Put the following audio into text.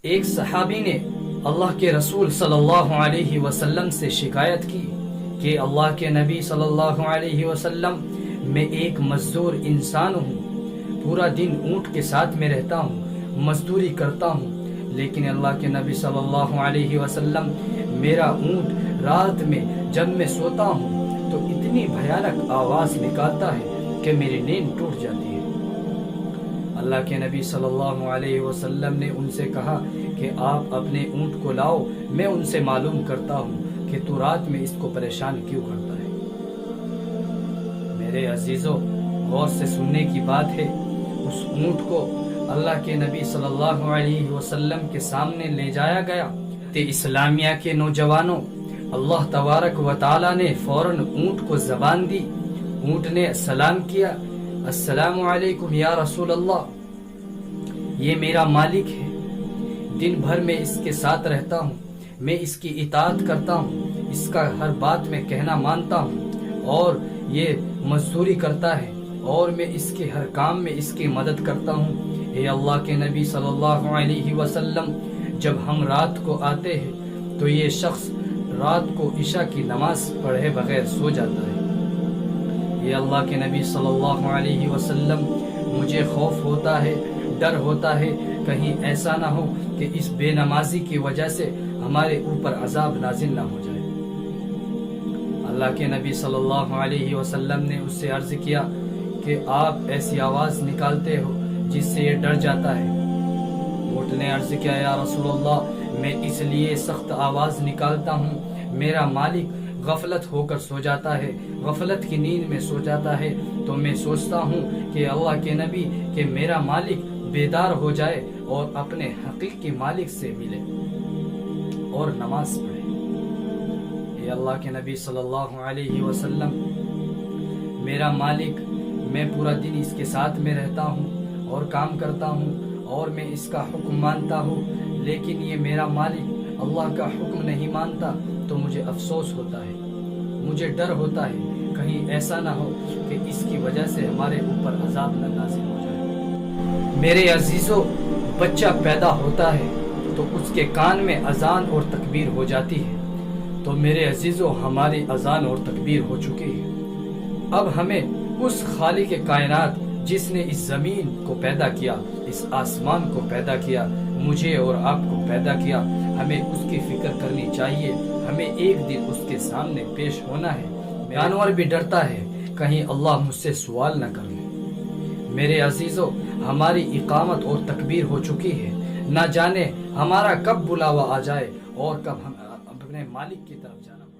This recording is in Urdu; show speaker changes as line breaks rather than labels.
ایک صحابی نے اللہ کے رسول صلی اللہ علیہ وسلم سے شکایت کی کہ اللہ کے نبی صلی اللہ علیہ وسلم، میں ایک مزدور انسان ہوں، پورا دن اونٹ کے ساتھ میں رہتا ہوں، مزدوری کرتا ہوں، لیکن اللہ کے نبی صلی اللہ علیہ وسلم، میرا اونٹ رات میں جب میں سوتا ہوں تو اتنی بھیانک آواز نکالتا ہے کہ میری نیند ٹوٹ جاتی ہے۔ اللہ کے نبی صلی اللہ علیہ وسلم نے ان سے کہا کہ آپ اپنے اونٹ کو لاؤ، میں ان سے معلوم کرتا ہوں کہ تو رات میں اس کو پریشان کیوں کرتا ہے۔ میرے عزیزو، غور سے سننے کی بات ہے، اس اونٹ کو اللہ کے نبی صلی اللہ علیہ وسلم کے سامنے لے جایا گیا۔ اسلامیہ کے نوجوانوں، اللہ تبارک و تعالی نے فوراً اونٹ کو زبان دی۔ اونٹ نے سلام کیا، السلام علیکم یا رسول اللہ، یہ میرا مالک ہے، دن بھر میں اس کے ساتھ رہتا ہوں، میں اس کی اطاعت کرتا ہوں، اس کا ہر بات میں کہنا مانتا ہوں، اور یہ مزدوری کرتا ہے اور میں اس کے ہر کام میں اس کی مدد کرتا ہوں۔ اے اللہ کے نبی صلی اللہ علیہ وسلم، جب ہم رات کو آتے ہیں تو یہ شخص رات کو عشاء کی نماز پڑھے بغیر سو جاتا ہے۔ یہ اللہ کے نبی صلی اللہ علیہ وسلم، مجھے خوف ہوتا ہے، ڈر ہوتا ہے، کہیں ایسا نہ ہو کہ اس بے نمازی کی وجہ سے ہمارے اوپر عذاب نازل نہ ہو جائے۔ اللہ کے نبی صلی اللہ علیہ وسلم نے اس سے عرض کیا کہ آپ ایسی آواز نکالتے ہو جس سے یہ ڈر جاتا ہے۔ اونٹ نے عرض کیا، یا رسول اللہ، میں اس لیے سخت آواز نکالتا ہوں، میرا مالک غفلت ہو کر سو جاتا ہے، غفلت کی نیند میں سو جاتا ہے، تو میں سوچتا ہوں کہ اللہ کے نبی کہ میرا مالک بیدار ہو جائے اور اپنے حقیقی مالک سے ملے اور نماز پڑھے۔ اے اللہ کے نبی صلی اللہ علیہ وسلم، میرا مالک، میں پورا دن اس کے ساتھ میں رہتا ہوں اور کام کرتا ہوں اور میں اس کا حکم مانتا ہوں، لیکن یہ میرا مالک اللہ کا حکم نہیں مانتا تو مجھے افسوس ہوتا ہے، مجھے ڈر ہوتا ہے، کہیں ایسا نہ ہو کہ اس کی وجہ سے ہمارے اوپر عذاب نہ نازل ہو جائے۔ میرے عزیزو، بچہ پیدا ہوتا ہے تو اس کے کان میں اذان اور تکبیر ہو جاتی ہے، تو میرے عزیزو، ہماری اذان اور تکبیر ہو چکی ہے۔ اب ہمیں اس خالق کائنات جس نے اس زمین کو پیدا کیا، اس آسمان کو پیدا کیا، مجھے اور آپ کو پیدا کیا، ہمیں اس کی فکر کرنی چاہیے۔ ہمیں ایک دن اس کے سامنے پیش ہونا ہے۔ جانور بھی ڈرتا ہے کہیں اللہ مجھ سے سوال نہ کر لے۔ میرے عزیزو، ہماری اقامت اور تکبیر ہو چکی ہے، نہ جانے ہمارا کب بلاوا آ جائے اور کب ہم اپنے مالک کی طرف جانا پڑے۔